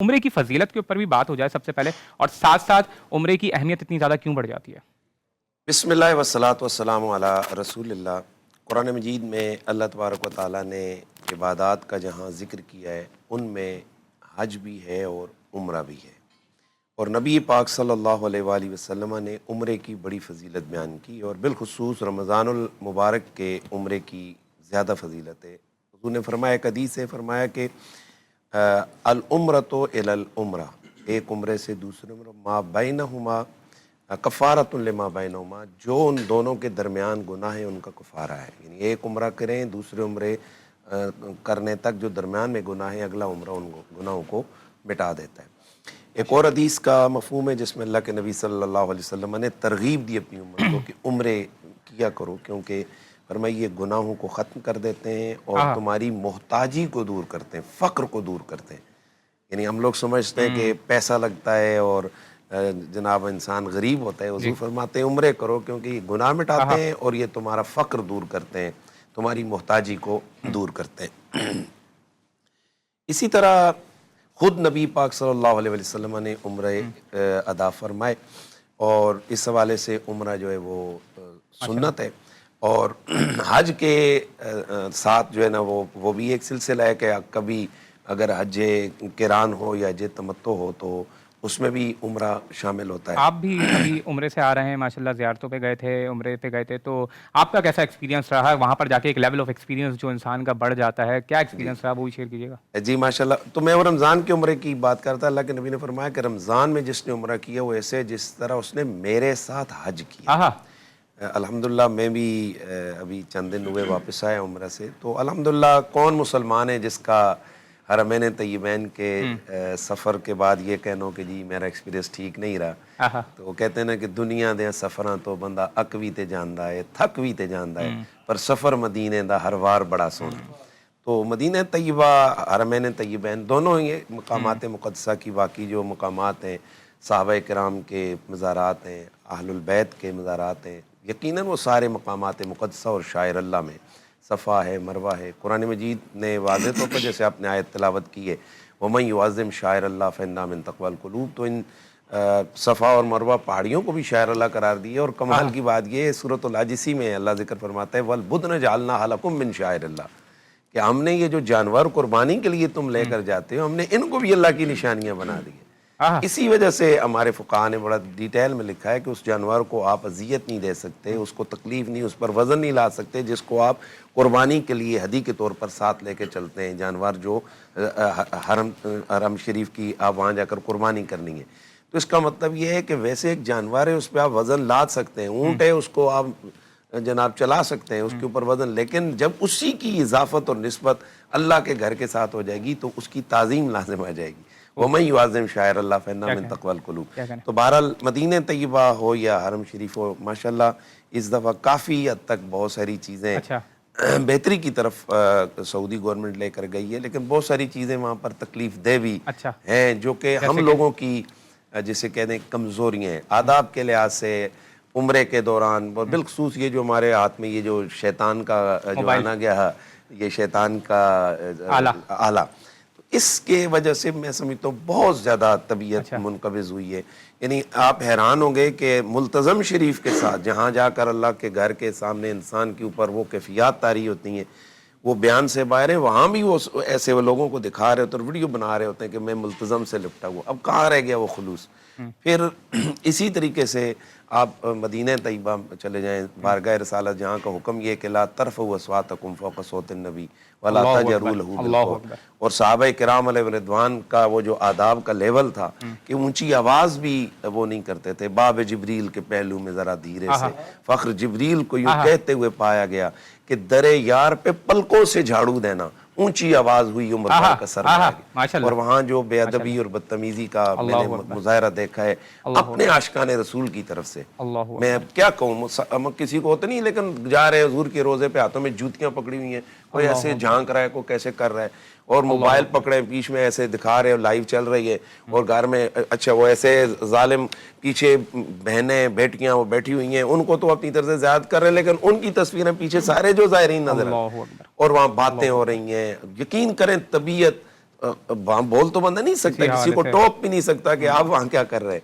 عمرے کی فضیلت کے اوپر بھی بات ہو جائے سب سے پہلے، اور ساتھ ساتھ عمرے کی اہمیت اتنی زیادہ کیوں بڑھ جاتی ہے؟ بسم اللہ والصلاۃ والسلام علی رسول اللہ۔ قرآن مجید میں اللہ تبارک و تعالیٰ نے عبادات کا جہاں ذکر کیا ہے ان میں حج بھی ہے اور عمرہ بھی ہے، اور نبی پاک صلی اللہ علیہ وآلہ وسلم نے عمرے کی بڑی فضیلت بیان کی، اور بالخصوص رمضان المبارک کے عمرے کی زیادہ فضیلت ہے۔ حضور نے فرمایا، ایک حدیث سے فرمایا کہ العمرۃ الی العمرہ، ایک عمرے سے دوسرے عمرہ، ما بینہما کفارۃ لما بینہما، جو ان دونوں کے درمیان گناہ ہے ان کا کفارہ ہے، یعنی ایک عمرہ کریں دوسرے عمرے کرنے تک جو درمیان میں گناہ ہے، اگلا عمرہ ان گناہوں کو مٹا دیتا ہے۔ ایک اور حدیث کا مفہوم ہے جس میں اللہ کے نبی صلی اللہ علیہ وسلم نے ترغیب دی اپنی امت کو کہ عمرے کیا کرو، کیونکہ فرمائی یہ گناہوں کو ختم کر دیتے ہیں اور تمہاری محتاجی کو دور کرتے ہیں، فقر کو دور کرتے ہیں۔ یعنی ہم لوگ سمجھتے ہیں کہ پیسہ لگتا ہے اور جناب انسان غریب ہوتا ہے، حضور فرماتے ہیں عمرے کرو کیونکہ یہ گناہ مٹاتے ہیں اور یہ تمہارا فقر دور کرتے ہیں، تمہاری محتاجی کو دور کرتے ہیں۔ اسی طرح خود نبی پاک صلی اللہ علیہ وسلم نے عمرے ادا فرمائے، اور اس حوالے سے عمرہ جو ہے وہ سنت ہے، اور حج کے ساتھ جو ہے نا وہ بھی ایک سلسلہ ہے کہ کبھی اگر حج قران ہو یا حج تمتع ہو تو اس میں بھی عمرہ شامل ہوتا ہے۔ آپ بھی ابھی عمرے سے آ رہے ہیں ماشاءاللہ، زیارتوں پہ گئے تھے، عمرے پہ گئے تھے، تو آپ کا کیسا ایکسپیرینس رہا ہے وہاں پر جا کے؟ ایک لیول آف ایکسپیرینس جو انسان کا بڑھ جاتا ہے، کیا ایکسپیرینس رہا وہ بھی شیئر کیجیے گا۔ جی ماشاءاللہ، تو میں وہ رمضان کے عمرے کی بات کرتا، اللہ کے نبی نے فرمایا کہ رمضان میں جس نے عمرہ کیا وہ ایسے جس طرح اس نے میرے ساتھ حج کیا۔ الحمدللہ میں بھی ابھی چند دن ہوئے واپس آیا عمرہ سے، تو الحمدللہ کون مسلمان ہے جس کا حرمین طیبین کے سفر کے بعد یہ کہنا کہ جی میرا ایکسپیرینس ٹھیک نہیں رہا۔ تو وہ کہتے ہیں نا کہ دنیا دے سفراں تو بندہ اک بھی تے جاندا ہے، تھک بھی تے جاندا ہے، پر سفر مدینے دا ہر وار بڑا سونا۔ تو مدینہ طیبہ، حرمین طیبین دونوں یہ مقامات مقدسہ کی واقعی جو مقامات ہیں، صحابہ کرام کے مزارات ہیں، اہل البیت کے مزارات ہیں، یقیناً وہ سارے مقامات مقدسہ اور شاعر اللہ میں صفا ہے، مروہ ہے۔ قرآن مجید نے واضح طور پر جیسے آپ نے آیت تلاوت کی ہے وَمَن يُعَظِّمْ شَعَائِرَ اللَّهِ فَإِنَّهَا مِن تَقْوَى الْقُلُوبِ، تو ان صفا اور مروہ پہاڑیوں کو بھی شاعر اللہ قرار دی ہے، اور کمال کی بات یہ ہے سورۃ الحج اسی میں اللہ ذکر فرماتا ہے وَالْبُدْنَ جَعَلْنَاهَا لَكُم مِّن شَعَائِرِ اللَّهِ، کہ ہم نے یہ جو جانور قربانی کے لیے تم لے کر جاتے ہو، ہم نے ان کو بھی اللہ کی نشانیاں بنا دی ہیں۔ اسی وجہ سے ہمارے فقہاء نے بڑا ڈیٹیل میں لکھا ہے کہ اس جانور کو آپ اذیت نہیں دے سکتے، اس کو تکلیف نہیں، اس پر وزن نہیں لا سکتے جس کو آپ قربانی کے لیے ہدی کے طور پر ساتھ لے کے چلتے ہیں، جانور جو حرم شریف کی آپ وہاں جا کر قربانی کرنی ہے۔ تو اس کا مطلب یہ ہے کہ ویسے ایک جانور ہے اس پہ آپ وزن لاد سکتے ہیں، اونٹ ہے اس کو آپ جناب چلا سکتے ہیں، اس کے اوپر وزن، لیکن جب اسی کی اضافت اور نسبت اللہ کے گھر کے ساتھ ہو جائے گی تو اس کی تعظیم لازم آ جائے گی۔ وَمَن يُعَظِّمْ شَعَائِرَ اللَّهِ فَإِنَّهَا مِن تَقْوَى الْقُلُوبِ۔ تو بہرحال مدینہ طیبہ ہو یا حرم شریف ہو، ماشاءاللہ اس دفعہ کافی حد تک بہت ساری چیزیں بہتری کی طرف سعودی گورنمنٹ لے کر گئی ہے، لیکن بہت ساری چیزیں وہاں پر تکلیف دہ بھی ہیں جو کہ ہم لوگوں کی جسے کہتے ہیں کمزوریاں ہیں۔ آداب کے لحاظ سے عمرے کے دوران بالخصوص یہ جو ہمارے ہاتھ میں یہ جو شیطان کا جو آنا گیا ہے، یہ شیطان کا آلہ، اس کے وجہ سے میں سمجھتا ہوں بہت زیادہ طبیعت منقبض ہوئی ہے۔ یعنی آپ حیران ہوں گے کہ ملتزم شریف کے ساتھ جہاں جا کر اللہ کے گھر کے سامنے انسان کے اوپر وہ کیفیات طاری ہوتی ہیں، وہ بیان سے باہر ہیں، وہاں بھی وہ ایسے وہ لوگوں کو دکھا رہے ہوتے ہیں اور ویڈیو بنا رہے ہوتے ہیں کہ میں ملتزم سے لپٹا ہوا۔ اب کہاں رہ گیا وہ خلوص؟ پھر اسی طریقے سے آپ مدینہ طیبہ چلے جائیں، بارگاہ رسالت، جہاں کا حکم یہ کہ لا ترفعوا اصواتکم فوق صوت النبی ولا تجہروا لہ بالقول، اور صحابہ کرام علیہ رضوان کا وہ جو آداب کا لیول تھا کہ اونچی آواز بھی وہ نہیں کرتے تھے۔ باب جبریل کے پہلو میں ذرا دھیرے سے، فخر جبریل کو یوں کہتے ہوئے پایا گیا کہ در یار پہ پلکوں سے جھاڑو دینا، اونچی آواز ہوئی عمر بھر کا سرمایہ۔ اور وہاں جو بے ادبی اور بدتمیزی کا میں نے مظاہرہ دیکھا ہے اپنے عاشقان رسول کی طرف سے، میں اب کیا کہوں، کسی کو ہوتا نہیں، لیکن جا رہے حضور کے روزے پہ ہاتھوں میں جوتیاں پکڑی ہوئی ہیں، کوئی ایسے جھانک رہا ہے، کوئی کیسے کر رہا ہے، اور موبائل پکڑے پیچھے میں ایسے دکھا رہے ہیں، لائیو چل رہی ہے، اور گھر میں اچھا وہ ایسے ظالم پیچھے بہنیں بیٹیاں وہ بیٹھی ہوئی ہیں، ان کو تو اپنی طرف سے زیادہ کر رہے ہیں، لیکن ان کی تصویریں پیچھے سارے جو ظاہرین نظر آ رہے ہیں، اور وہاں باتیں ہو رہی ہیں۔ یقین کریں طبیعت وہاں بول تو بندہ نہیں سکتا, کسی کو ٹوپ بھی نہیں سکتا کہ آپ وہاں کیا کر رہے ہیں.